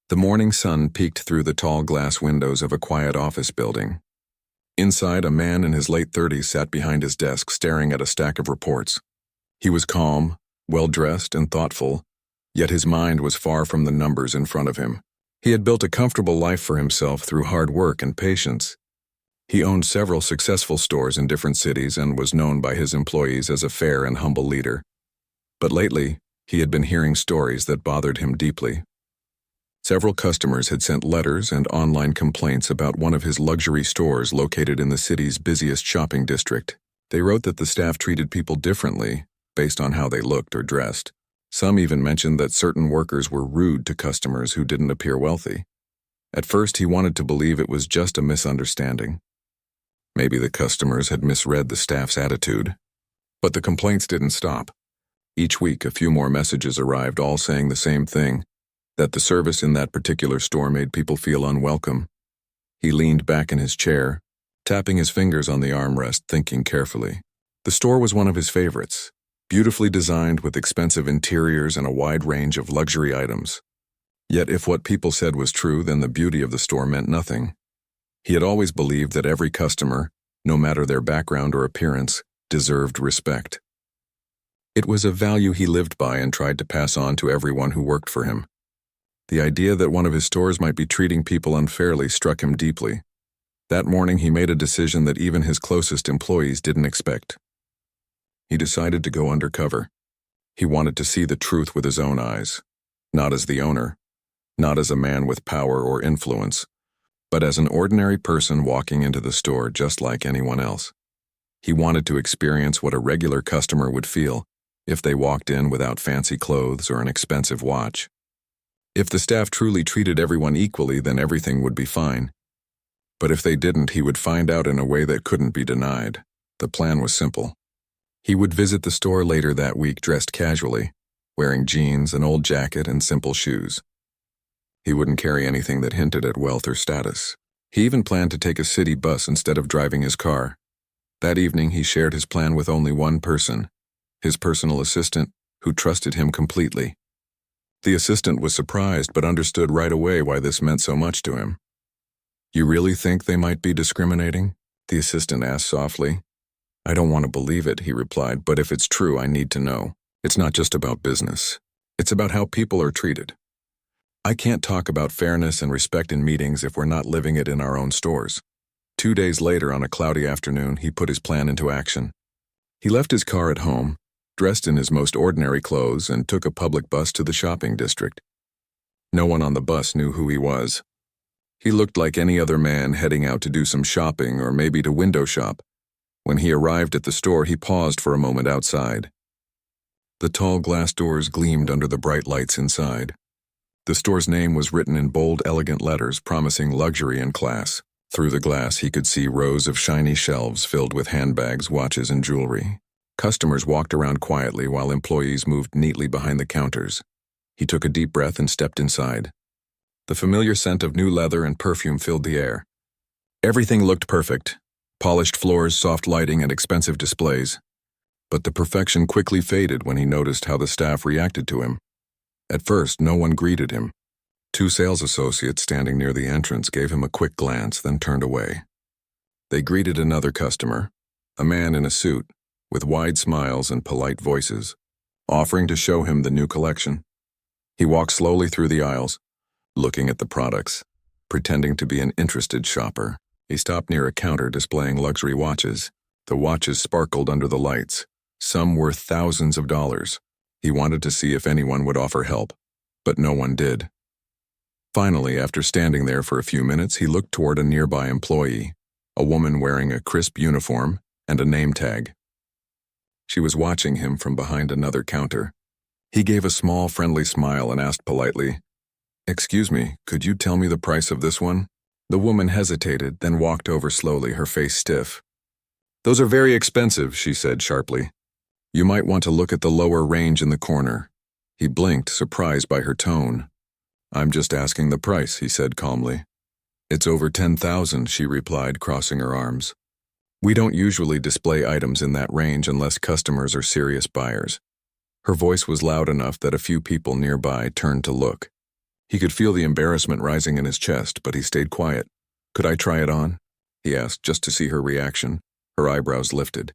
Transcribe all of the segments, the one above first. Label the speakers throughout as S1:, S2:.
S1: The morning sun peeked through the tall glass windows of a quiet office building. Inside, a man in his late 30s sat behind his desk staring at a stack of reports. He was calm, well-dressed, and thoughtful, yet his mind was far from the numbers in front of him. He had built a comfortable life for himself through hard work and patience. He owned several successful stores in different cities and was known by his employees as a fair and humble leader. But lately, he had been hearing stories that bothered him deeply. Several customers had sent letters and online complaints about one of his luxury stores located in the city's busiest shopping district. They wrote that the staff treated people differently based on how they looked or dressed. Some even mentioned that certain workers were rude to customers who didn't appear wealthy. At first, he wanted to believe it was just a misunderstanding. Maybe the customers had misread the staff's attitude. But the complaints didn't stop. Each week, a few more messages arrived, all saying the same thing, that the service in that particular store made people feel unwelcome. He leaned back in his chair, tapping his fingers on the armrest, thinking carefully. The store was one of his favorites, beautifully designed with expensive interiors and a wide range of luxury items. Yet if what people said was true, then the beauty of the store meant nothing. He had always believed that every customer, no matter their background or appearance, deserved respect. It was a value he lived by and tried to pass on to everyone who worked for him. The idea that one of his stores might be treating people unfairly struck him deeply. That morning, he made a decision that even his closest employees didn't expect. He decided to go undercover. He wanted to see the truth with his own eyes, not as the owner, not as a man with power or influence, but as an ordinary person walking into the store just like anyone else. He wanted to experience what a regular customer would feel if they walked in without fancy clothes or an expensive watch. If the staff truly treated everyone equally, then everything would be fine. But if they didn't, he would find out in a way that couldn't be denied. The plan was simple. He would visit the store later that week dressed casually, wearing jeans, an old jacket, and simple shoes. He wouldn't carry anything that hinted at wealth or status. He even planned to take a city bus instead of driving his car. That evening, he shared his plan with only one person, his personal assistant, who trusted him completely. The assistant was surprised but understood right away why this meant so much to him. "You really think they might be discriminating?" the assistant asked softly. "I don't want to believe it," he replied, "but if it's true, I need to know. It's not just about business. It's about how people are treated. I can't talk about fairness and respect in meetings if we're not living it in our own stores." 2 days later, on a cloudy afternoon, he put his plan into action. He left his car at home, dressed in his most ordinary clothes, and took a public bus to the shopping district. No one on the bus knew who he was. He looked like any other man heading out to do some shopping or maybe to window shop. When he arrived at the store, he paused for a moment outside. The tall glass doors gleamed under the bright lights inside. The store's name was written in bold, elegant letters, promising luxury and class. Through the glass, he could see rows of shiny shelves filled with handbags, watches, and jewelry. Customers walked around quietly while employees moved neatly behind the counters. He took a deep breath and stepped inside. The familiar scent of new leather and perfume filled the air. Everything looked perfect: polished floors, soft lighting, and expensive displays. But the perfection quickly faded when he noticed how the staff reacted to him. At first, no one greeted him. 2 sales associates standing near the entrance gave him a quick glance, then turned away. They greeted another customer, a man in a suit, with wide smiles and polite voices, offering to show him the new collection. He walked slowly through the aisles, looking at the products, pretending to be an interested shopper. He stopped near a counter displaying luxury watches. The watches sparkled under the lights, some worth thousands of dollars. He wanted to see if anyone would offer help, but no one did. Finally, after standing there for a few minutes, he looked toward a nearby employee, a woman wearing a crisp uniform and a name tag. She was watching him from behind another counter. He gave a small, friendly smile and asked politely, "Excuse me, could you tell me the price of this one?" The woman hesitated, then walked over slowly, her face stiff. "Those are very expensive," she said sharply. "You might want to look at the lower range in the corner." He blinked, surprised by her tone. "I'm just asking the price," he said calmly. "It's over 10,000, she replied, crossing her arms. "We don't usually display items in that range unless customers are serious buyers." Her voice was loud enough that a few people nearby turned to look. He could feel the embarrassment rising in his chest, but he stayed quiet. "Could I try it on?" he asked, just to see her reaction. Her eyebrows lifted.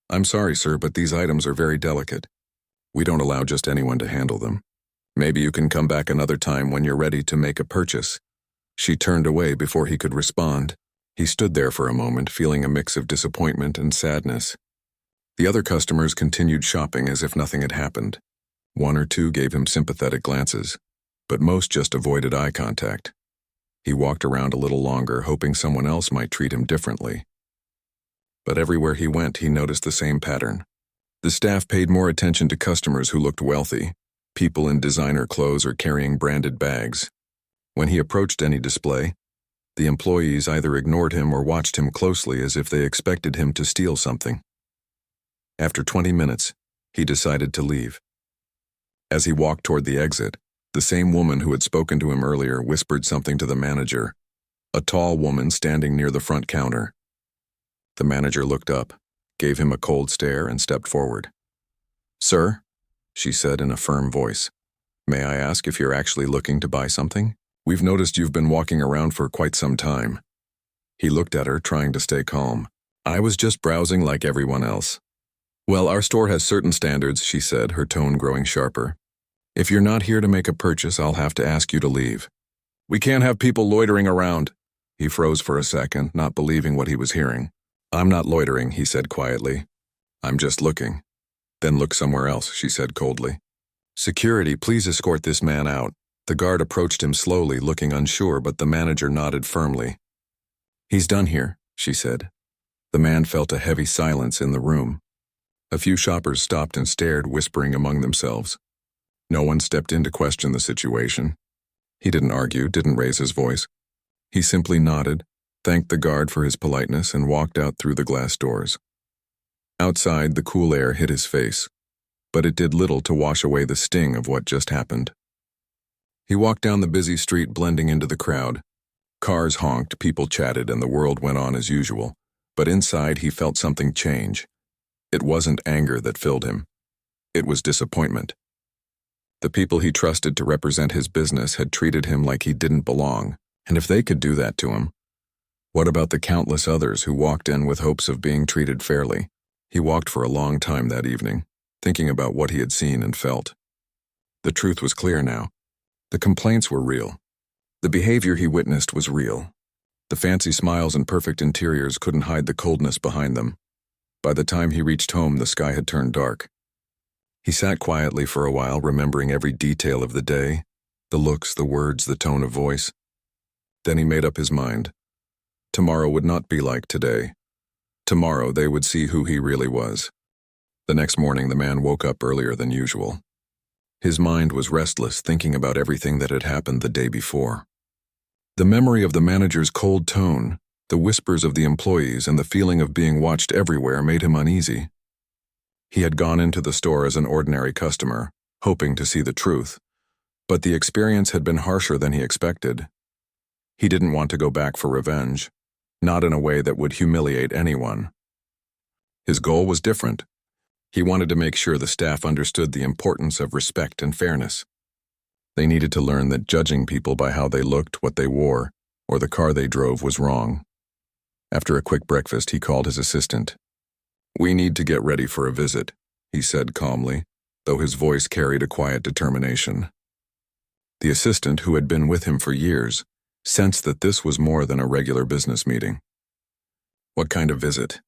S1: "I'm sorry, sir, but these items are very delicate. We don't allow just anyone to handle them. Maybe you can come back another time when you're ready to make a purchase." She turned away before he could respond. He stood there for a moment, feeling a mix of disappointment and sadness. The other customers continued shopping as if nothing had happened. One or two gave him sympathetic glances, but most just avoided eye contact. He walked around a little longer, hoping someone else might treat him differently. But everywhere he went, he noticed the same pattern. The staff paid more attention to customers who looked wealthy, people in designer clothes or carrying branded bags. When he approached any display, the employees either ignored him or watched him closely as if they expected him to steal something. After 20 minutes, he decided to leave. As he walked toward the exit, the same woman who had spoken to him earlier whispered something to the manager, a tall woman standing near the front counter. The manager looked up, gave him a cold stare, and stepped forward. "Sir," she said in a firm voice, "may I ask if you're actually looking to buy something? We've noticed you've been walking around for quite some time." He looked at her, trying to stay calm. "I was just browsing like everyone else." "Well, our store has certain standards," she said, her tone growing sharper. "If you're not here to make a purchase, I'll have to ask you to leave." "We can't have people loitering around." He froze for a second, not believing what he was hearing. "I'm not loitering," he said quietly. "I'm just looking." "Then look somewhere else," she said coldly. "Security, please escort this man out." The guard approached him slowly, looking unsure, but the manager nodded firmly. "He's done here," she said. The man felt a heavy silence in the room. A few shoppers stopped and stared, whispering among themselves. No one stepped in to question the situation. He didn't argue, didn't raise his voice. He simply nodded, thanked the guard for his politeness, and walked out through the glass doors. Outside, the cool air hit his face, but it did little to wash away the sting of what just happened. He walked down the busy street, blending into the crowd. Cars honked, people chatted, and the world went on as usual. But inside, he felt something change. It wasn't anger that filled him. It was disappointment. The people he trusted to represent his business had treated him like he didn't belong, and if they could do that to him, what about the countless others who walked in with hopes of being treated fairly? He walked for a long time that evening, thinking about what he had seen and felt. The truth was clear now. The complaints were real. The behavior he witnessed was real. The fancy smiles and perfect interiors couldn't hide the coldness behind them. By the time he reached home, the sky had turned dark. He sat quietly for a while, remembering every detail of the day, the looks, the words, the tone of voice. Then he made up his mind. Tomorrow would not be like today. Tomorrow they would see who he really was. The next morning, the man woke up earlier than usual. His mind was restless, thinking about everything that had happened the day before. The memory of the manager's cold tone, the whispers of the employees, and the feeling of being watched everywhere made him uneasy. He had gone into the store as an ordinary customer, hoping to see the truth, but the experience had been harsher than he expected. He didn't want to go back for revenge, not in a way that would humiliate anyone. His goal was different. He wanted to make sure the staff understood the importance of respect and fairness. They needed to learn that judging people by how they looked, what they wore, or the car they drove was wrong. After a quick breakfast, he called his assistant. "We need to get ready for a visit," he said calmly, though his voice carried a quiet determination. The assistant, who had been with him for years, sensed that this was more than a regular business meeting. "What kind of visit?"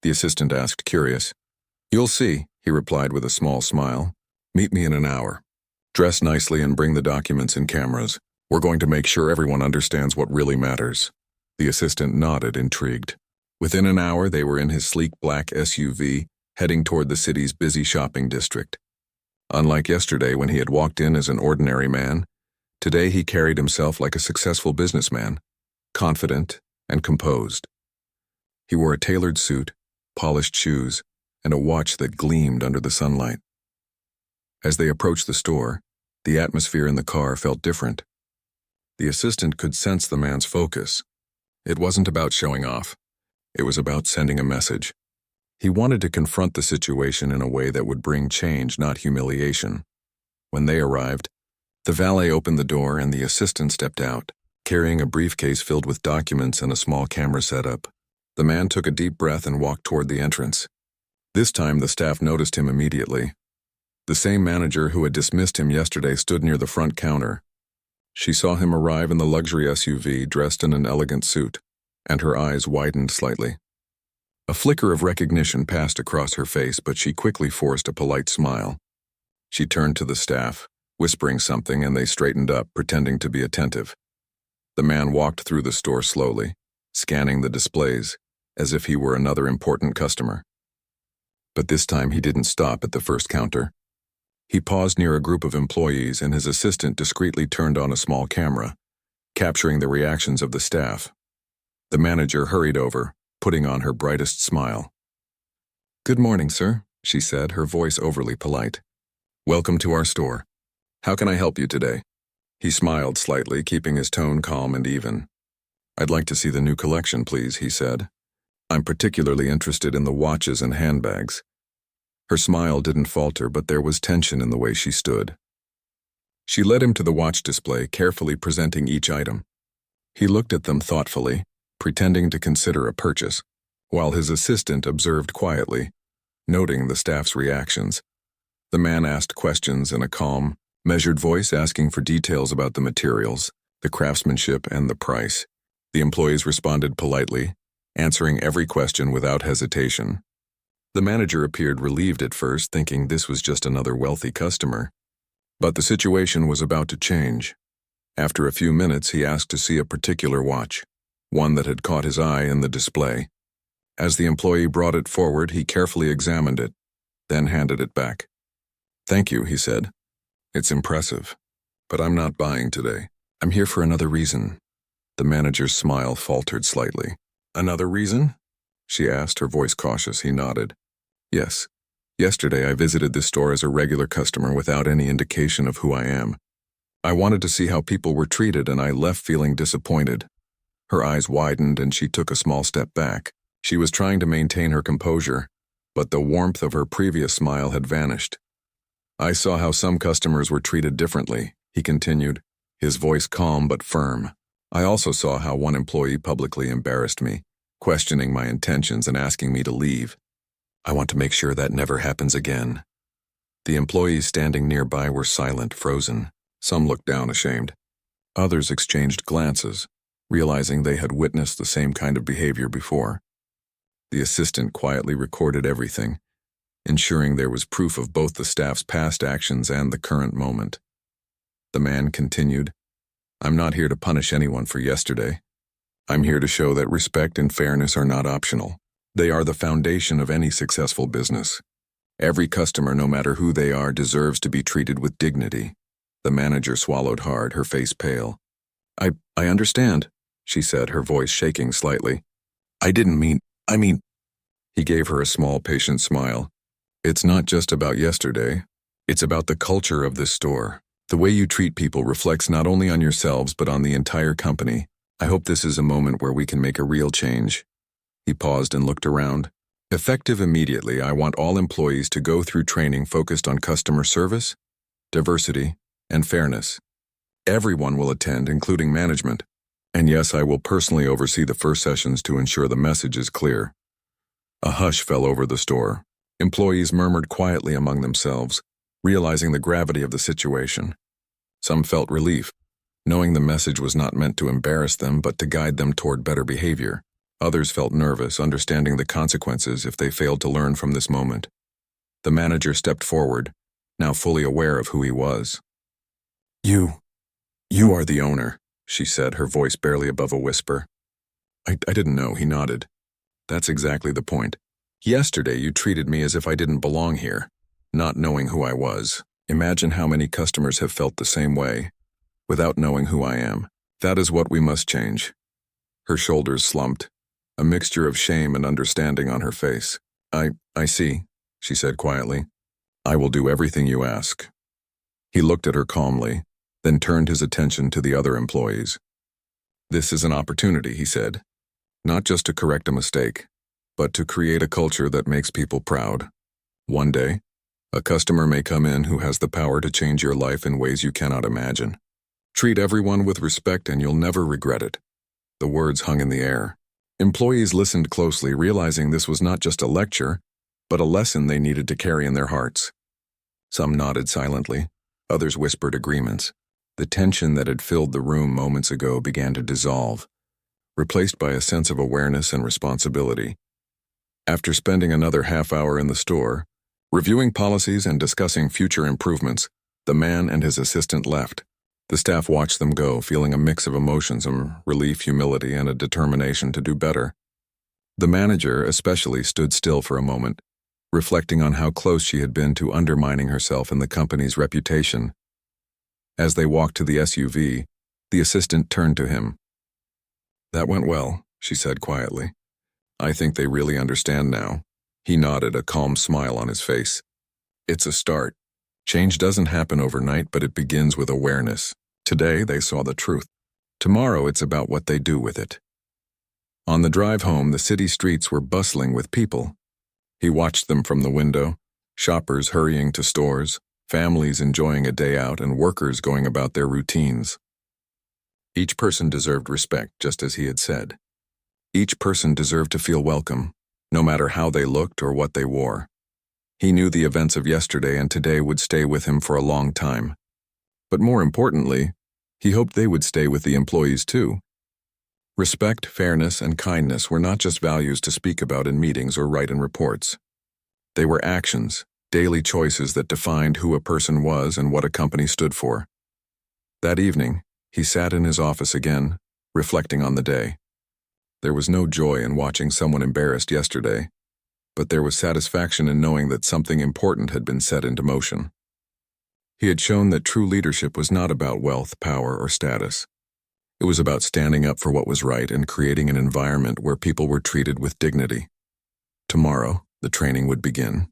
S1: the assistant asked, curious. "You'll see," he replied with a small smile. "Meet me in an hour. Dress nicely and bring the documents and cameras. We're going to make sure everyone understands what really matters." The assistant nodded, intrigued. Within an hour, they were in his sleek black SUV, heading toward the city's busy shopping district. Unlike yesterday when he had walked in as an ordinary man, today he carried himself like a successful businessman, confident and composed. He wore a tailored suit, polished shoes, and a watch that gleamed under the sunlight. As they approached the store, the atmosphere in the car felt different. The assistant could sense the man's focus. It wasn't about showing off. It was about sending a message. He wanted to confront the situation in a way that would bring change, not humiliation. When they arrived, The valet opened the door and the assistant stepped out, carrying a briefcase filled with documents and a small camera setup. The man took a deep breath and walked toward the entrance. This time the staff noticed him immediately. The same manager who had dismissed him yesterday stood near the front counter. She saw him arrive in the luxury SUV dressed in an elegant suit, and her eyes widened slightly. A flicker of recognition passed across her face, but she quickly forced a polite smile. She turned to the staff, whispering something, and they straightened up, pretending to be attentive. The man walked through the store slowly, scanning the displays, as if he were another important customer. But this time he didn't stop at the first counter. He paused near a group of employees, and his assistant discreetly turned on a small camera, capturing the reactions of the staff. The manager hurried over, putting on her brightest smile. "Good morning, sir," she said, her voice overly polite. "Welcome to our store. How can I help you today?" He smiled slightly, keeping his tone calm and even. "I'd like to see the new collection, please," he said. "I'm particularly interested in the watches and handbags." Her smile didn't falter, but there was tension in the way she stood. She led him to the watch display, carefully presenting each item. He looked at them thoughtfully, pretending to consider a purchase, while his assistant observed quietly, noting the staff's reactions. The man asked questions in a calm, measured voice, asking for details about the materials, the craftsmanship, and the price. The employees responded politely, answering every question without hesitation. The manager appeared relieved at first, thinking this was just another wealthy customer. But the situation was about to change. After a few minutes, he asked to see a particular watch, one that had caught his eye in the display. As the employee brought it forward, he carefully examined it, then handed it back. "Thank you," he said. "It's impressive, but I'm not buying today. I'm here for another reason." The manager's smile faltered slightly. "Another reason?" she asked, her voice cautious. He nodded. "Yes. Yesterday I visited this store as a regular customer without any indication of who I am. I wanted to see how people were treated, and I left feeling disappointed." Her eyes widened and she took a small step back. She was trying to maintain her composure, but the warmth of her previous smile had vanished. "I saw how some customers were treated differently," he continued, his voice calm but firm. "I also saw how one employee publicly embarrassed me, questioning my intentions and asking me to leave. I want to make sure that never happens again." The employees standing nearby were silent, frozen. Some looked down, ashamed. Others exchanged glances, realizing they had witnessed the same kind of behavior before. The assistant quietly recorded everything, ensuring there was proof of both the staff's past actions and the current moment. The man continued, "I'm not here to punish anyone for yesterday. I'm here to show that respect and fairness are not optional. They are the foundation of any successful business. Every customer, no matter who they are, deserves to be treated with dignity." The manager swallowed hard, her face pale. I understand," she said, her voice shaking slightly. I mean. He gave her a small, patient smile. "It's not just about yesterday. It's about the culture of this store. The way you treat people reflects not only on yourselves but on the entire company. I hope this is a moment where we can make a real change." He paused and looked around. "Effective immediately, I want all employees to go through training focused on customer service, diversity, and fairness. Everyone will attend, including management. And yes, I will personally oversee the first sessions to ensure the message is clear." A hush fell over the store. Employees murmured quietly among themselves, realizing the gravity of the situation. Some felt relief, knowing the message was not meant to embarrass them but to guide them toward better behavior. Others felt nervous, understanding the consequences if they failed to learn from this moment. The manager stepped forward, now fully aware of who he was. You are the owner," she said, her voice barely above a whisper. I didn't know," he nodded. "That's exactly the point. Yesterday you treated me as if I didn't belong here, not knowing who I was. Imagine how many customers have felt the same way, without knowing who I am. That is what we must change." Her shoulders slumped, a mixture of shame and understanding on her face. I see," she said quietly. "I will do everything you ask." He looked at her calmly, then turned his attention to the other employees. "This is an opportunity," he said, "not just to correct a mistake, but to create a culture that makes people proud. One day, A customer may come in who has the power to change your life in ways you cannot imagine. Treat everyone with respect and you'll never regret it. The words hung in the air. Employees listened closely, realizing this was not just a lecture, but a lesson they needed to carry in their hearts. Some nodded silently, others whispered agreements. The tension that had filled the room moments ago began to dissolve, replaced by a sense of awareness and responsibility. After spending another half hour in the store, reviewing policies and discussing future improvements, the man and his assistant left. The staff watched them go, feeling a mix of emotions, relief, humility, and a determination to do better. The manager especially stood still for a moment, reflecting on how close she had been to undermining herself and the company's reputation. As they walked to the SUV, the assistant turned to him. "That went well," she said quietly. "I think they really understand now." He nodded, a calm smile on his face. "It's a start. Change doesn't happen overnight, but it begins with awareness. Today, they saw the truth. Tomorrow, it's about what they do with it." On the drive home, the city streets were bustling with people. He watched them from the window, shoppers hurrying to stores, families enjoying a day out, and workers going about their routines. Each person deserved respect, just as he had said. Each person deserved to feel welcome, no matter how they looked or what they wore. He knew the events of yesterday and today would stay with him for a long time. But more importantly, he hoped they would stay with the employees too. Respect, fairness, and kindness were not just values to speak about in meetings or write in reports. They were actions, daily choices that defined who a person was and what a company stood for. That evening, he sat in his office again, reflecting on the day. There was no joy in watching someone embarrassed yesterday, but there was satisfaction in knowing that something important had been set into motion. He had shown that true leadership was not about wealth, power, or status. It was about standing up for what was right and creating an environment where people were treated with dignity. Tomorrow, the training would begin.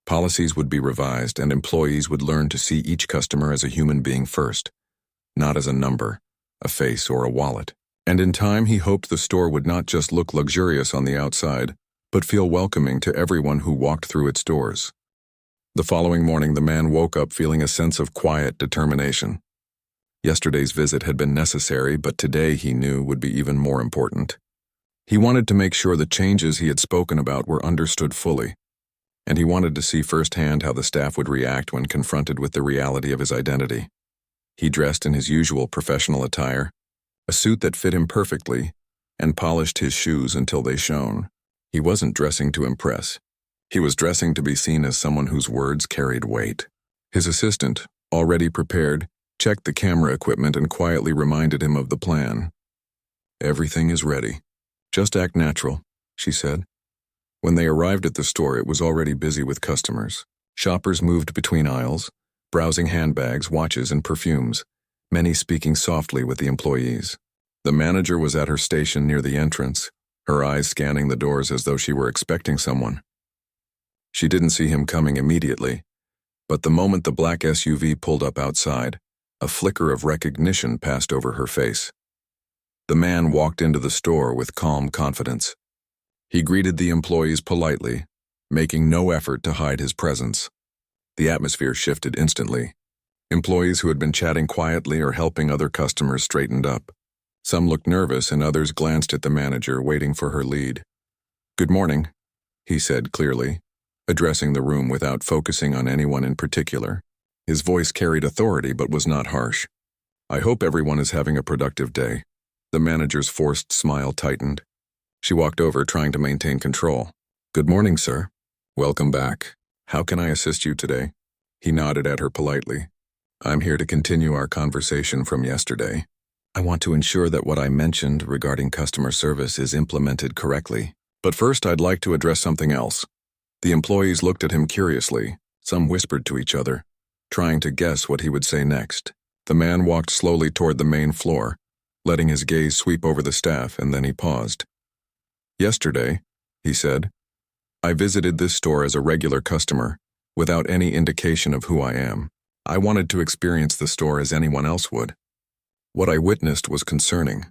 S1: Policies would be revised, and employees would learn to see each customer as a human being first, not as a number, a face, or a wallet. And in time, he hoped the store would not just look luxurious on the outside, but feel welcoming to everyone who walked through its doors. The following morning, the man woke up feeling a sense of quiet determination. Yesterday's visit had been necessary, but today, he knew, would be even more important. He wanted to make sure the changes he had spoken about were understood fully, and he wanted to see firsthand how the staff would react when confronted with the reality of his identity. He dressed in his usual professional attire, a suit that fit him perfectly, and polished his shoes until they shone. He wasn't dressing to impress. He was dressing to be seen as someone whose words carried weight. His assistant, already prepared, checked the camera equipment and quietly reminded him of the plan. "Everything is ready. Just act natural," she said. When they arrived at the store, it was already busy with customers. Shoppers moved between aisles, browsing handbags, watches, and perfumes, many speaking softly with the employees. The manager was at her station near the entrance, her eyes scanning the doors as though she were expecting someone. She didn't see him coming immediately, but the moment the black SUV pulled up outside, a flicker of recognition passed over her face. The man walked into the store with calm confidence. He greeted the employees politely, making no effort to hide his presence. The atmosphere shifted instantly. Employees who had been chatting quietly or helping other customers straightened up. Some looked nervous and others glanced at the manager, waiting for her lead. "Good morning," he said clearly, addressing the room without focusing on anyone in particular. His voice carried authority but was not harsh. "I hope everyone is having a productive day." The manager's forced smile tightened. She walked over, trying to maintain control. "Good morning, sir. Welcome back. How can I assist you today?" He nodded at her politely. "I'm here to continue our conversation from yesterday. I want to ensure that what I mentioned regarding customer service is implemented correctly. But first, I'd like to address something else." The employees looked at him curiously. Some whispered to each other, trying to guess what he would say next. The man walked slowly toward the main floor, letting his gaze sweep over the staff, and then he paused. "Yesterday," he said, "I visited this store as a regular customer, without any indication of who I am. I wanted to experience the store as anyone else would. What I witnessed was concerning.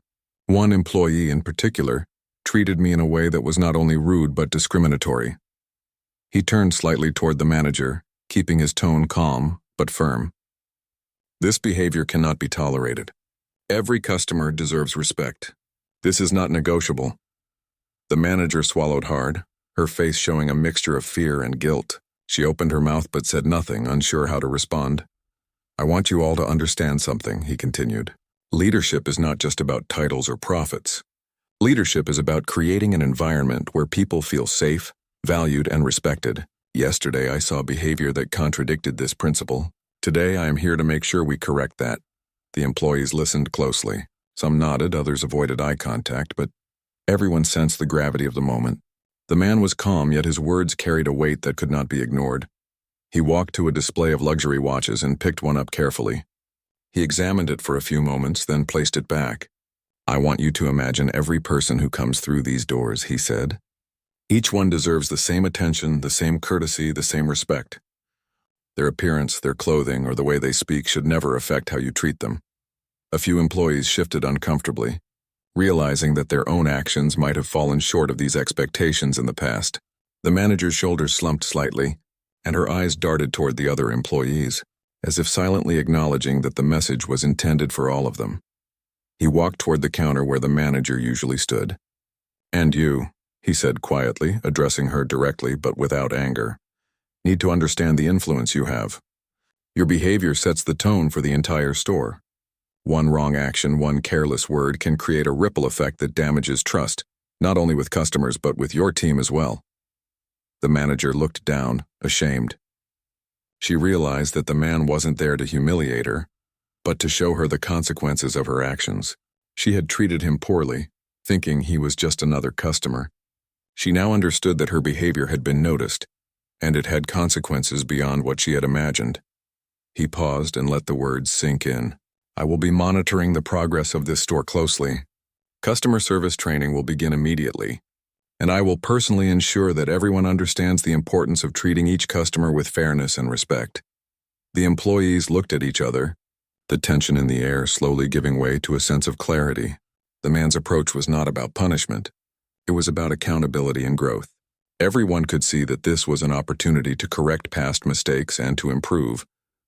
S1: One employee in particular treated me in a way that was not only rude but discriminatory." He turned slightly toward the manager, keeping his tone calm but firm. This behavior cannot be tolerated. Every customer deserves respect. This is not negotiable. The manager swallowed hard, her face showing a mixture of fear and guilt. She opened her mouth but said nothing, unsure how to respond. "I want you all to understand something," he continued. "Leadership is not just about titles or profits. Leadership is about creating an environment where people feel safe, valued, and respected. Yesterday, I saw behavior that contradicted this principle. Today, I am here to make sure we correct that." The employees listened closely. Some nodded, others avoided eye contact, but everyone sensed the gravity of the moment. The man was calm, yet his words carried a weight that could not be ignored. He walked to a display of luxury watches and picked one up carefully. He examined it for a few moments, then placed it back. "I want you to imagine every person who comes through these doors," he said. "Each one deserves the same attention, the same courtesy, the same respect. Their appearance, their clothing, or the way they speak should never affect how you treat them." A few employees shifted uncomfortably, realizing that their own actions might have fallen short of these expectations in the past. The manager's shoulders slumped slightly, and her eyes darted toward the other employees, as if silently acknowledging that the message was intended for all of them. He walked toward the counter where the manager usually stood. "And you," he said quietly, addressing her directly but without anger, "need to understand the influence you have. Your behavior sets the tone for the entire store. One wrong action, one careless word can create a ripple effect that damages trust, not only with customers but with your team as well." The manager looked down, ashamed. She realized that the man wasn't there to humiliate her, but to show her the consequences of her actions. She had treated him poorly, thinking he was just another customer. She now understood that her behavior had been noticed, and it had consequences beyond what she had imagined. He paused and let the words sink in. "I will be monitoring the progress of this store closely. Customer service training will begin immediately, and I will personally ensure that everyone understands the importance of treating each customer with fairness and respect." The employees looked at each other, the tension in the air slowly giving way to a sense of clarity. The man's approach was not about punishment. It was about accountability and growth. Everyone could see that this was an opportunity to correct past mistakes and to improve,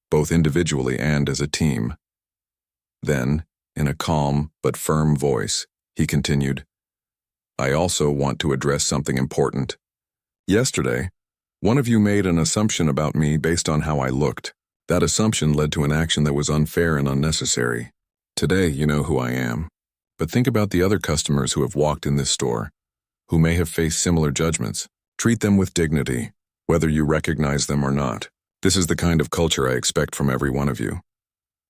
S1: both individually and as a team. Then, in a calm but firm voice, he continued, "I also want to address something important. Yesterday, one of you made an assumption about me based on how I looked. That assumption led to an action that was unfair and unnecessary. Today, you know who I am. But think about the other customers who have walked in this store, who may have faced similar judgments. Treat them with dignity, whether you recognize them or not. This is the kind of culture I expect from every one of you."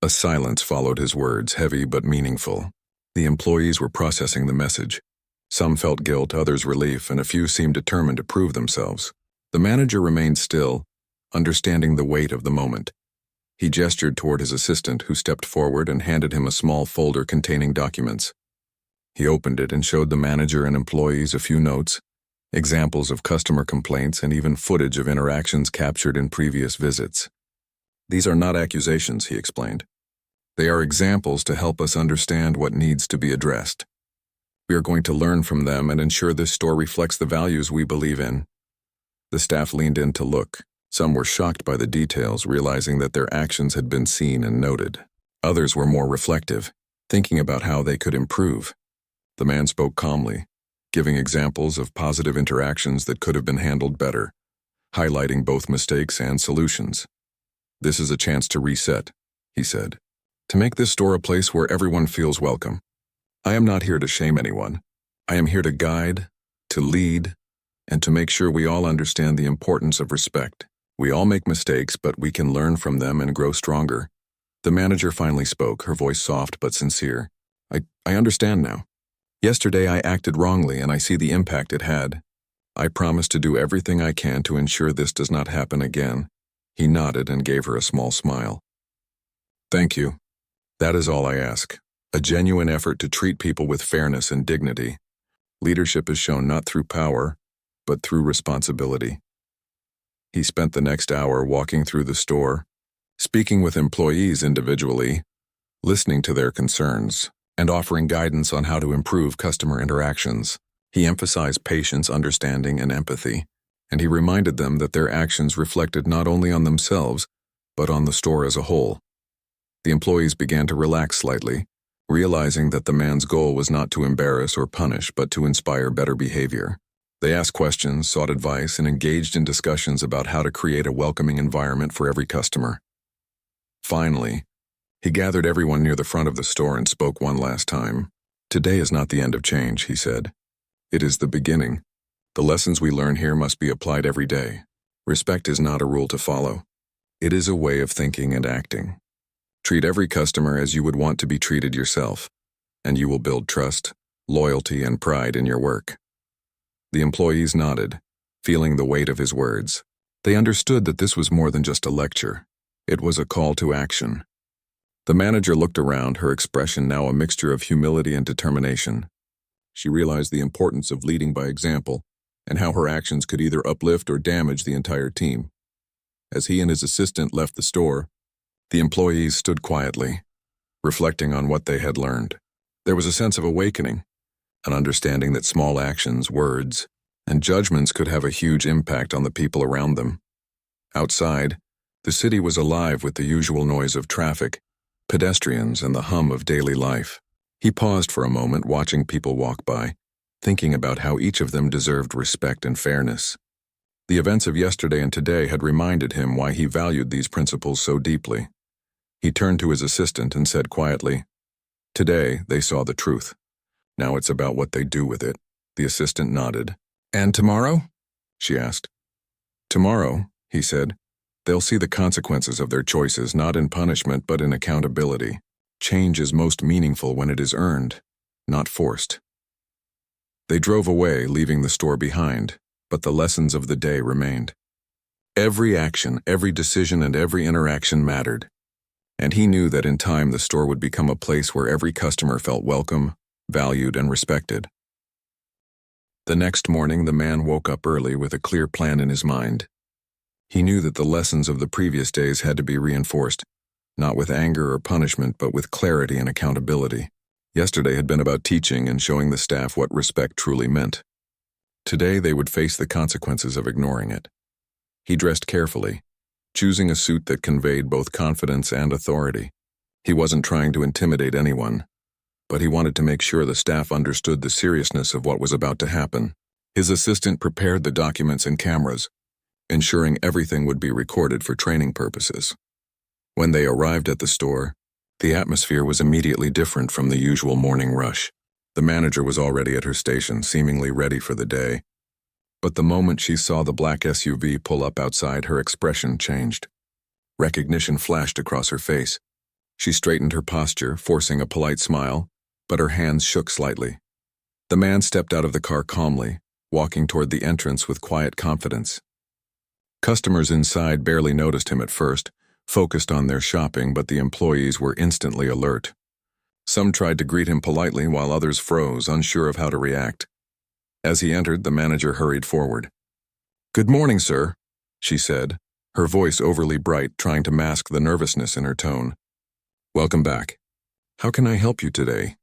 S1: A silence followed his words, heavy but meaningful. The employees were processing the message. Some felt guilt, others relief, and a few seemed determined to prove themselves. The manager remained still, understanding the weight of the moment. He gestured toward his assistant, who stepped forward and handed him a small folder containing documents. He opened it and showed the manager and employees a few notes, examples of customer complaints, and even footage of interactions captured in previous visits. "These are not accusations," he explained. "They are examples to help us understand what needs to be addressed. We are going to learn from them and ensure this store reflects the values we believe in." The staff leaned in to look. Some were shocked by the details, realizing that their actions had been seen and noted. Others were more reflective, thinking about how they could improve. The man spoke calmly, giving examples of positive interactions that could have been handled better, highlighting both mistakes and solutions. "This is a chance to reset," he said, "to make this store a place where everyone feels welcome. I am not here to shame anyone. I am here to guide, to lead, and to make sure we all understand the importance of respect. We all make mistakes, but we can learn from them and grow stronger." The manager finally spoke, her voice soft but sincere. I understand now. Yesterday I acted wrongly and I see the impact it had. I promise to do everything I can to ensure this does not happen again." He nodded and gave her a small smile. "Thank you. That is all I ask. A genuine effort to treat people with fairness and dignity. Leadership is shown not through power, but through responsibility." He spent the next hour walking through the store, speaking with employees individually, listening to their concerns, and offering guidance on how to improve customer interactions. He emphasized patience, understanding, and empathy, and he reminded them that their actions reflected not only on themselves, but on the store as a whole. The employees began to relax slightly, realizing that the man's goal was not to embarrass or punish, but to inspire better behavior. They asked questions, sought advice, and engaged in discussions about how to create a welcoming environment for every customer. Finally, he gathered everyone near the front of the store and spoke one last time. "Today is not the end of change," he said. "It is the beginning. The lessons we learn here must be applied every day. Respect is not a rule to follow. It is a way of thinking and acting. Treat every customer as you would want to be treated yourself, and you will build trust, loyalty, and pride in your work." The employees nodded, feeling the weight of his words. They understood that this was more than just a lecture. It was a call to action. The manager looked around, her expression now a mixture of humility and determination. She realized the importance of leading by example, and how her actions could either uplift or damage the entire team. As he and his assistant left the store, the employees stood quietly, reflecting on what they had learned. There was a sense of awakening, an understanding that small actions, words, and judgments could have a huge impact on the people around them. Outside, the city was alive with the usual noise of traffic, pedestrians, and the hum of daily life. He paused for a moment, watching people walk by, thinking about how each of them deserved respect and fairness. The events of yesterday and today had reminded him why he valued these principles so deeply. He turned to his assistant and said quietly, "Today, they saw the truth. Now it's about what they do with it." The assistant nodded. "And tomorrow?" she asked. "Tomorrow," he said, "they'll see the consequences of their choices, not in punishment but in accountability. Change is most meaningful when it is earned, not forced." They drove away, leaving the store behind, but the lessons of the day remained. Every action, every decision, and every interaction mattered, and he knew that in time the store would become a place where every customer felt welcome, valued, and respected. The next morning, the man woke up early with a clear plan in his mind. He knew that the lessons of the previous days had to be reinforced, not with anger or punishment, but with clarity and accountability. Yesterday had been about teaching and showing the staff what respect truly meant. Today they would face the consequences of ignoring it. He dressed carefully, choosing a suit that conveyed both confidence and authority. He wasn't trying to intimidate anyone, but he wanted to make sure the staff understood the seriousness of what was about to happen. His assistant prepared the documents and cameras, ensuring everything would be recorded for training purposes. When they arrived at the store, the atmosphere was immediately different from the usual morning rush. The manager was already at her station, seemingly ready for the day. But the moment she saw the black SUV pull up outside, her expression changed. Recognition flashed across her face. She straightened her posture, forcing a polite smile, but her hands shook slightly. The man stepped out of the car calmly, walking toward the entrance with quiet confidence. Customers inside barely noticed him at first, focused on their shopping, but the employees were instantly alert. Some tried to greet him politely, while others froze, unsure of how to react. As he entered, the manager hurried forward. "Good morning, sir," she said, her voice overly bright, trying to mask the nervousness in her tone. "Welcome back. How can I help you today?"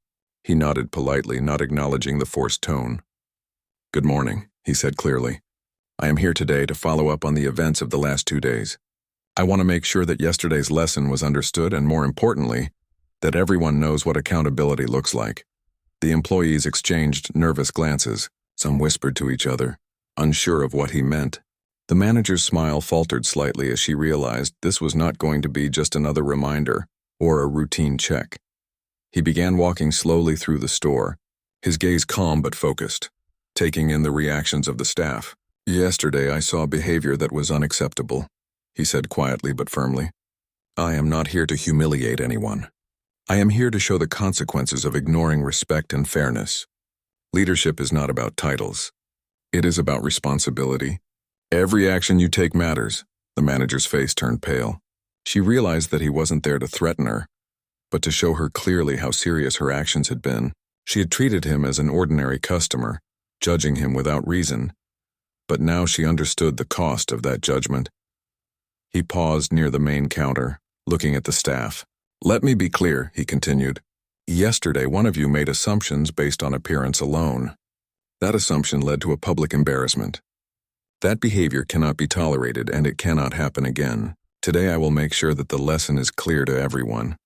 S1: He nodded politely, not acknowledging the forced tone. "Good morning," he said clearly. "I am here today to follow up on the events of the last 2 days. I want to make sure that yesterday's lesson was understood and, more importantly, that everyone knows what accountability looks like." The employees exchanged nervous glances. Some whispered to each other, unsure of what he meant. The manager's smile faltered slightly as she realized this was not going to be just another reminder or a routine check. He began walking slowly through the store, his gaze calm but focused, taking in the reactions of the staff. "Yesterday I saw behavior that was unacceptable," he said quietly but firmly. "I am not here to humiliate anyone. I am here to show the consequences of ignoring respect and fairness. Leadership is not about titles. It is about responsibility. Every action you take matters." The manager's face turned pale. She realized that he wasn't there to threaten her, but to show her clearly how serious her actions had been. She had treated him as an ordinary customer, judging him without reason, but now she understood the cost of that judgment. He paused near the main counter, looking at the staff. "Let me be clear," he continued. "Yesterday, one of you made assumptions based on appearance alone. That assumption led to a public embarrassment. That behavior cannot be tolerated and it cannot happen again. Today I will make sure that the lesson is clear to everyone.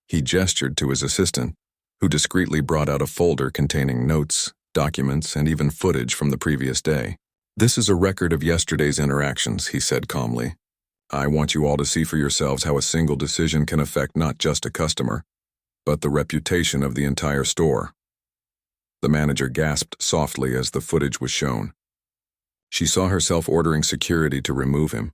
S1: He gestured to his assistant, who discreetly brought out a folder containing notes, documents, and even footage from the previous day. This is a record of yesterday's interactions, he said calmly. I want you all to see for yourselves how a single decision can affect not just a customer, but the reputation of the entire store. The manager gasped softly as the footage was shown. She saw herself ordering security to remove him,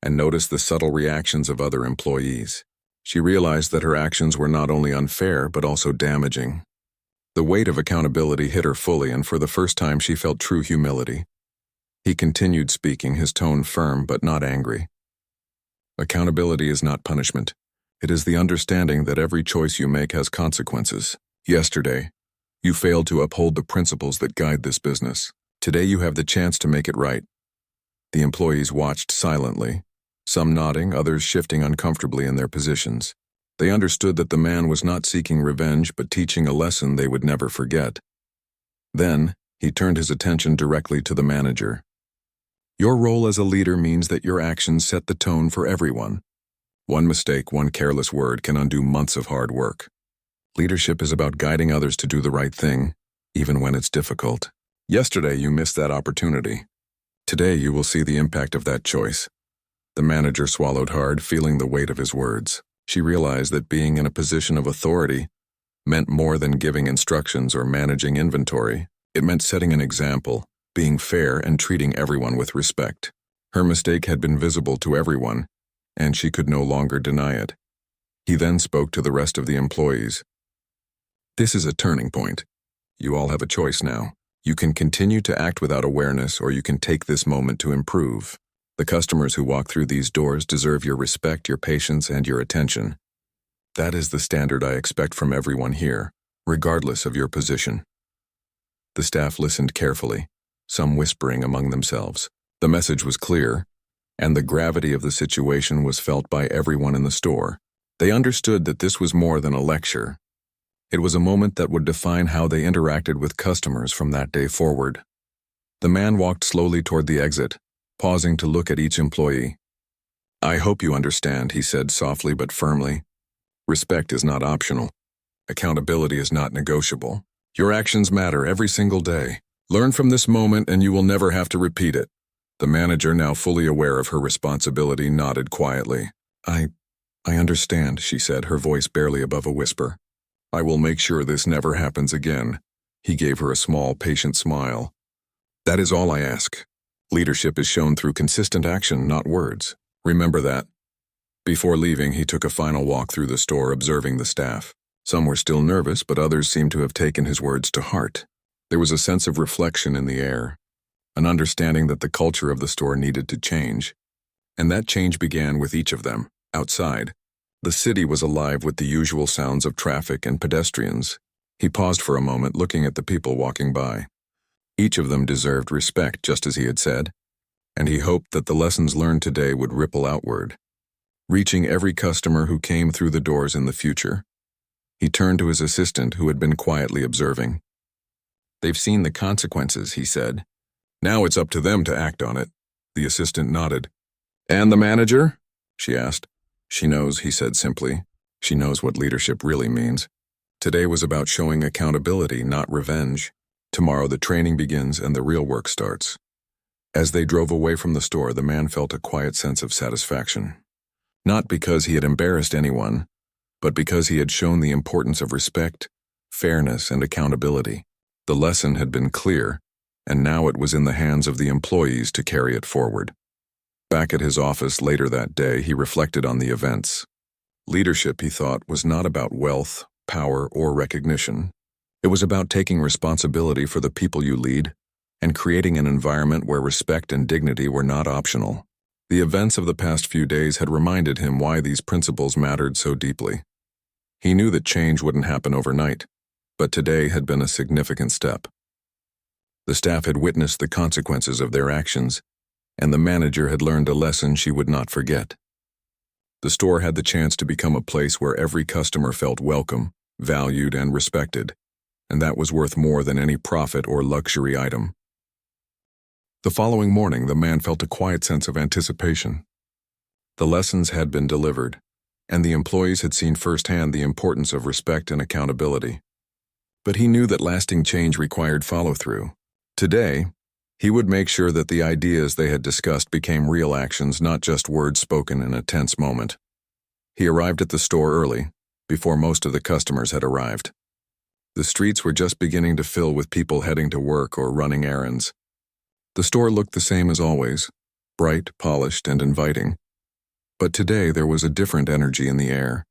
S1: and noticed the subtle reactions of other employees. She realized that her actions were not only unfair but also damaging. The weight of accountability hit her fully, and for the first time she felt true humility. He continued speaking, his tone firm but not angry. Accountability is not punishment. It is the understanding that every choice you make has consequences. Yesterday, you failed to uphold the principles that guide this business. Today you have the chance to make it right. The employees watched silently, some nodding, others shifting uncomfortably in their positions. They understood that the man was not seeking revenge but teaching a lesson they would never forget. Then, he turned his attention directly to the manager. Your role as a leader means that your actions set the tone for everyone. One mistake, one careless word can undo months of hard work. Leadership is about guiding others to do the right thing, even when it's difficult. Yesterday, you missed that opportunity. Today, you will see the impact of that choice. The manager swallowed hard, feeling the weight of his words. She realized that being in a position of authority meant more than giving instructions or managing inventory. It meant setting an example, being fair, and treating everyone with respect. Her mistake had been visible to everyone, and she could no longer deny it. He then spoke to the rest of the employees. This is a turning point. You all have a choice now. You can continue to act without awareness, or you can take this moment to improve. The customers who walk through these doors deserve your respect, your patience, and your attention. That is the standard I expect from everyone here, regardless of your position. The staff listened carefully, some whispering among themselves. The message was clear, and the gravity of the situation was felt by everyone in the store. They understood that this was more than a lecture. It was a moment that would define how they interacted with customers from that day forward. The man walked slowly toward the exit, pausing to look at each employee. I hope you understand, he said softly but firmly. Respect is not optional. Accountability is not negotiable. Your actions matter every single day. Learn from this moment and you will never have to repeat it. The manager, now fully aware of her responsibility, nodded quietly. I understand, she said, her voice barely above a whisper. I will make sure this never happens again. He gave her a small, patient smile. That is all I ask. Leadership is shown through consistent action, not words. Remember that. Before leaving, he took a final walk through the store, observing the staff. Some were still nervous, but others seemed to have taken his words to heart. There was a sense of reflection in the air, an understanding that the culture of the store needed to change. And that change began with each of them, outside. The city was alive with the usual sounds of traffic and pedestrians. He paused for a moment, looking at the people walking by. Each of them deserved respect, just as he had said, and he hoped that the lessons learned today would ripple outward, reaching every customer who came through the doors in the future. He turned to his assistant, who had been quietly observing. They've seen the consequences, he said. Now it's up to them to act on it. The assistant nodded. And the manager? She asked. She knows, he said simply. She knows what leadership really means. Today was about showing accountability, not revenge. Tomorrow the training begins and the real work starts. As they drove away from the store, the man felt a quiet sense of satisfaction. Not because he had embarrassed anyone, but because he had shown the importance of respect, fairness, and accountability. The lesson had been clear, and now it was in the hands of the employees to carry it forward. Back at his office later that day, he reflected on the events. Leadership, he thought, was not about wealth, power, or recognition. It was about taking responsibility for the people you lead and creating an environment where respect and dignity were not optional. The events of the past few days had reminded him why these principles mattered so deeply. He knew that change wouldn't happen overnight, but today had been a significant step. The staff had witnessed the consequences of their actions, and the manager had learned a lesson she would not forget. The store had the chance to become a place where every customer felt welcome, valued, and respected, and that was worth more than any profit or luxury item. The following morning, the man felt a quiet sense of anticipation. The lessons had been delivered, and the employees had seen firsthand the importance of respect and accountability. But he knew that lasting change required follow-through. Today, he would make sure that the ideas they had discussed became real actions, not just words spoken in a tense moment. He arrived at the store early, before most of the customers had arrived. The streets were just beginning to fill with people heading to work or running errands. The store looked the same as always, bright, polished, and inviting. But today there was a different energy in the air.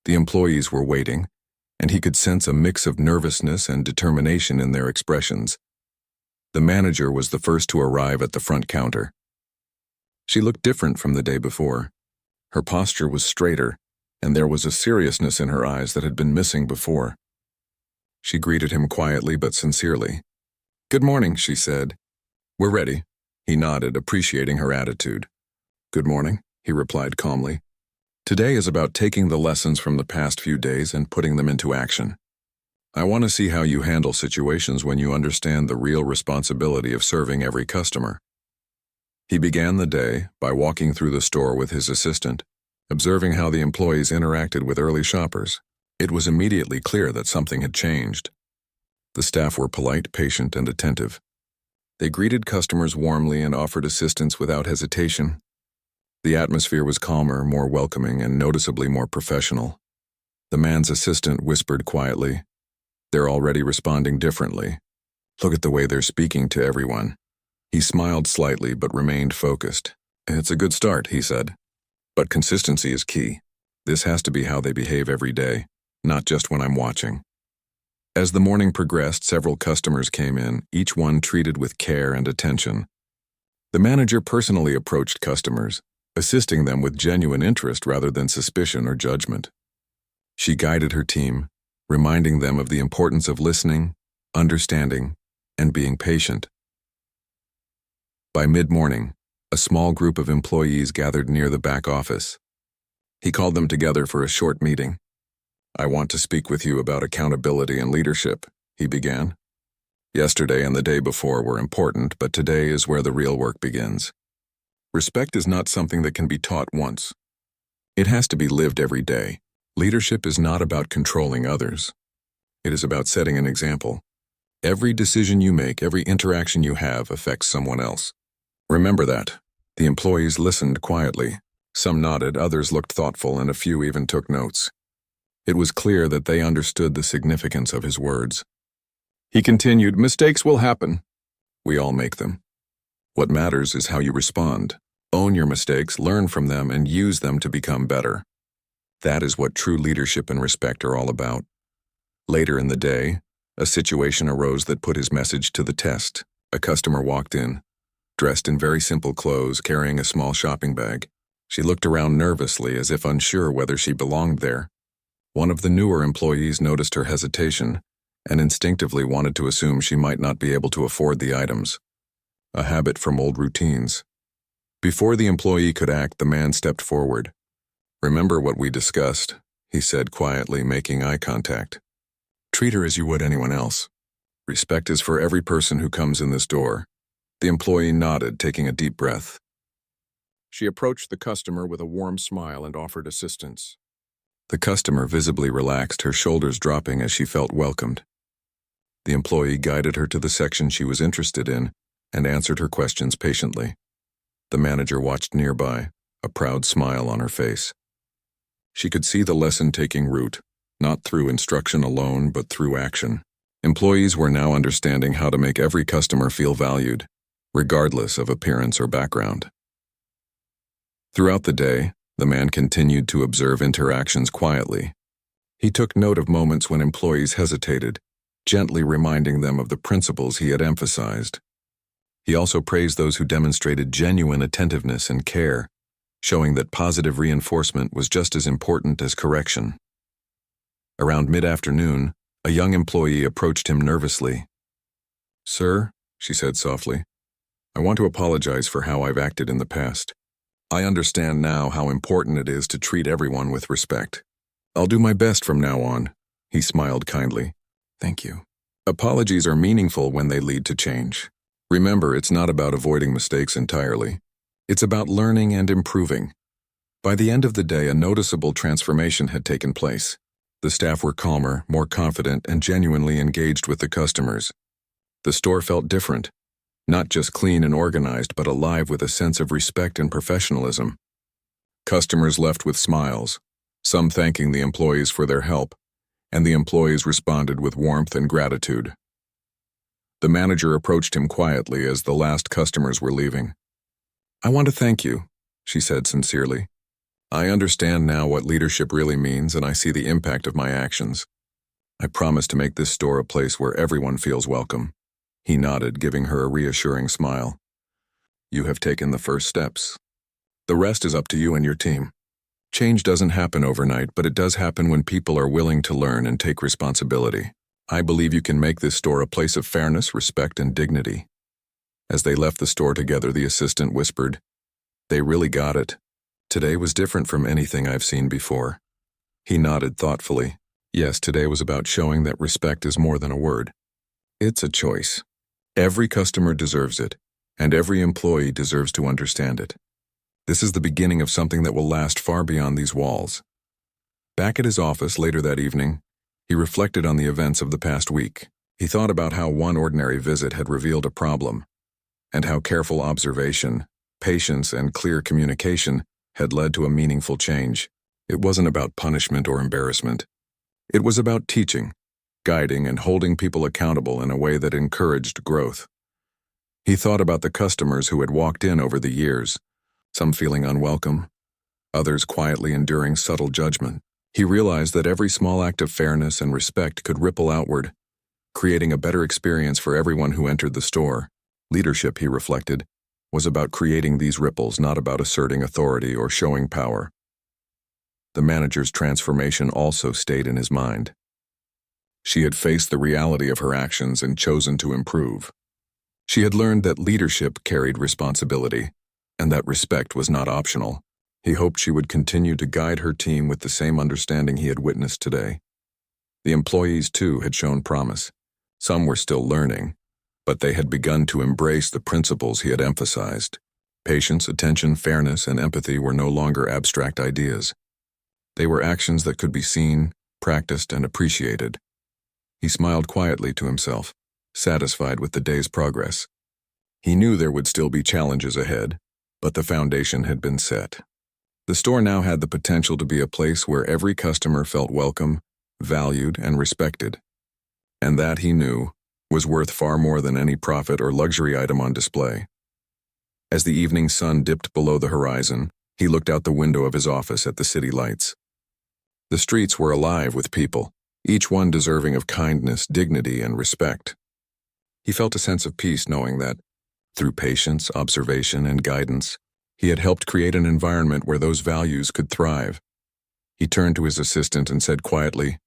S1: The employees were waiting, and he could sense a mix of nervousness and determination in their expressions. The manager was the first to arrive at the front counter. She looked different from the day before. Her posture was straighter, and there was a seriousness in her eyes that had been missing before. She greeted him quietly but sincerely. "Good morning," she said. "We're ready." He nodded, appreciating her attitude. "Good morning," he replied calmly. "Today is about taking the lessons from the past few days and putting them into action. I want to see how you handle situations when you understand the real responsibility of serving every customer." He began the day by walking through the store with his assistant, observing how the employees interacted with early shoppers. It was immediately clear that something had changed. The staff were polite, patient, and attentive. They greeted customers warmly and offered assistance without hesitation. The atmosphere was calmer, more welcoming, and noticeably more professional. The man's assistant whispered quietly, "They're already responding differently. Look at the way they're speaking to everyone." He smiled slightly but remained focused. "It's a good start," he said. "But consistency is key. This has to be how they behave every day, not just when I'm watching." As the morning progressed, several customers came in, each one treated with care and attention. The manager personally approached customers, assisting them with genuine interest rather than suspicion or judgment. She guided her team, reminding them of the importance of listening, understanding, and being patient. By mid-morning, a small group of employees gathered near the back office. He called them together for a short meeting. "I want to speak with you about accountability and leadership," he began. "Yesterday and the day before were important, but today is where the real work begins. Respect is not something that can be taught once. It has to be lived every day. Leadership is not about controlling others. It is about setting an example. Every decision you make, every interaction you have affects someone else. Remember that." The employees listened quietly. Some nodded, others looked thoughtful, and a few even took notes. It was clear that they understood the significance of his words. He continued, "Mistakes will happen. We all make them. What matters is how you respond. Own your mistakes, learn from them, and use them to become better. That is what true leadership and respect are all about." Later in the day, a situation arose that put his message to the test. A customer walked in, dressed in very simple clothes, carrying a small shopping bag. She looked around nervously, as if unsure whether she belonged there. One of the newer employees noticed her hesitation and instinctively wanted to assume she might not be able to afford the items. A habit from old routines. Before the employee could act, the man stepped forward. "Remember what we discussed," he said quietly, making eye contact. "Treat her as you would anyone else. Respect is for every person who comes in this door." The employee nodded, taking a deep breath. She approached the customer with a warm smile and offered assistance. The customer visibly relaxed, her shoulders dropping as she felt welcomed. The employee guided her to the section she was interested in and answered her questions patiently. The manager watched nearby, a proud smile on her face. She could see the lesson taking root, not through instruction alone, but through action. Employees were now understanding how to make every customer feel valued, regardless of appearance or background. Throughout the day, the man continued to observe interactions quietly. He took note of moments when employees hesitated, gently reminding them of the principles he had emphasized. He also praised those who demonstrated genuine attentiveness and care, showing that positive reinforcement was just as important as correction. Around mid-afternoon, a young employee approached him nervously. "Sir," she said softly, "I want to apologize for how I've acted in the past. I understand now how important it is to treat everyone with respect. I'll do my best from now on." He smiled kindly. "Thank you. Apologies are meaningful when they lead to change." Remember, it's not about avoiding mistakes entirely. It's about learning and improving. By the end of the day, a noticeable transformation had taken place. The staff were calmer, more confident, and genuinely engaged with the customers. The store felt different, not just clean and organized, but alive with a sense of respect and professionalism. Customers left with smiles, some thanking the employees for their help, and the employees responded with warmth and gratitude. The manager approached him quietly as the last customers were leaving. "I want to thank you," she said sincerely. "I understand now what leadership really means, and I see the impact of my actions. I promise to make this store a place where everyone feels welcome." He nodded, giving her a reassuring smile. "You have taken the first steps. The rest is up to you and your team. Change doesn't happen overnight, but it does happen when people are willing to learn and take responsibility. I believe you can make this store a place of fairness, respect, and dignity." As they left the store together, the assistant whispered, "They really got it. Today was different from anything I've seen before." He nodded thoughtfully. Yes, today was about showing that respect is more than a word. It's a choice. Every customer deserves it, and every employee deserves to understand it. This is the beginning of something that will last far beyond these walls. Back at his office later that evening, he reflected on the events of the past week. He thought about how one ordinary visit had revealed a problem, and how careful observation, patience, and clear communication had led to a meaningful change. It wasn't about punishment or embarrassment. It was about teaching, guiding, and holding people accountable in a way that encouraged growth. He thought about the customers who had walked in over the years, some feeling unwelcome, others quietly enduring subtle judgment. He realized that every small act of fairness and respect could ripple outward, creating a better experience for everyone who entered the store. Leadership, he reflected, was about creating these ripples, not about asserting authority or showing power. The manager's transformation also stayed in his mind. She had faced the reality of her actions and chosen to improve. She had learned that leadership carried responsibility, and that respect was not optional. He hoped she would continue to guide her team with the same understanding he had witnessed today. The employees, too, had shown promise. Some were still learning, but they had begun to embrace the principles he had emphasized. Patience, attention, fairness, and empathy were no longer abstract ideas. They were actions that could be seen, practiced, and appreciated. He smiled quietly to himself, satisfied with the day's progress. He knew there would still be challenges ahead, but the foundation had been set. The store now had the potential to be a place where every customer felt welcome, valued, and respected. And that, he knew, was worth far more than any profit or luxury item on display. As the evening sun dipped below the horizon, he looked out the window of his office at the city lights. The streets were alive with people, each one deserving of kindness, dignity, and respect. He felt a sense of peace knowing that, through patience, observation, and guidance, he had helped create an environment where those values could thrive. He turned to his assistant and said quietly,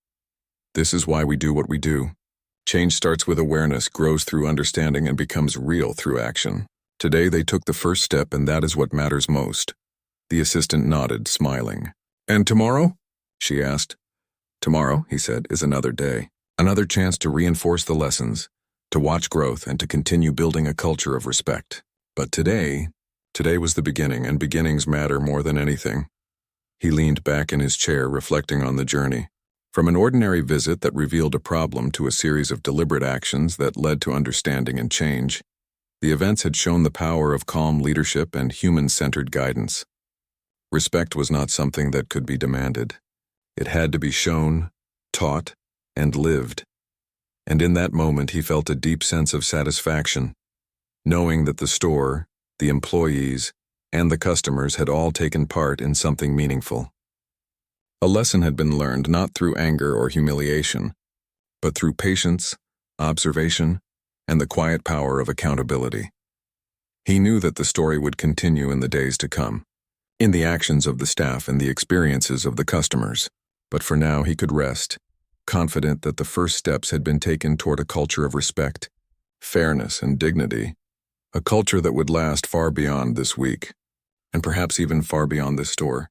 S1: "This is why we do what we do. Change starts with awareness, grows through understanding, and becomes real through action." Today they took the first step, and that is what matters most. The assistant nodded, smiling. "And tomorrow?" she asked. "Tomorrow," he said, "is another day. Another chance to reinforce the lessons, to watch growth, and to continue building a culture of respect. But today was the beginning, and beginnings matter more than anything." He leaned back in his chair, reflecting on the journey. From an ordinary visit that revealed a problem to a series of deliberate actions that led to understanding and change, the events had shown the power of calm leadership and human-centered guidance. Respect was not something that could be demanded. It had to be shown, taught, and lived. And in that moment he felt a deep sense of satisfaction, knowing that the store, the employees, and the customers had all taken part in something meaningful. A lesson had been learned not through anger or humiliation, but through patience, observation, and the quiet power of accountability. He knew that the story would continue in the days to come, in the actions of the staff and the experiences of the customers. But for now he could rest, confident that the first steps had been taken toward a culture of respect, fairness, and dignity, a culture that would last far beyond this week, and perhaps even far beyond this store.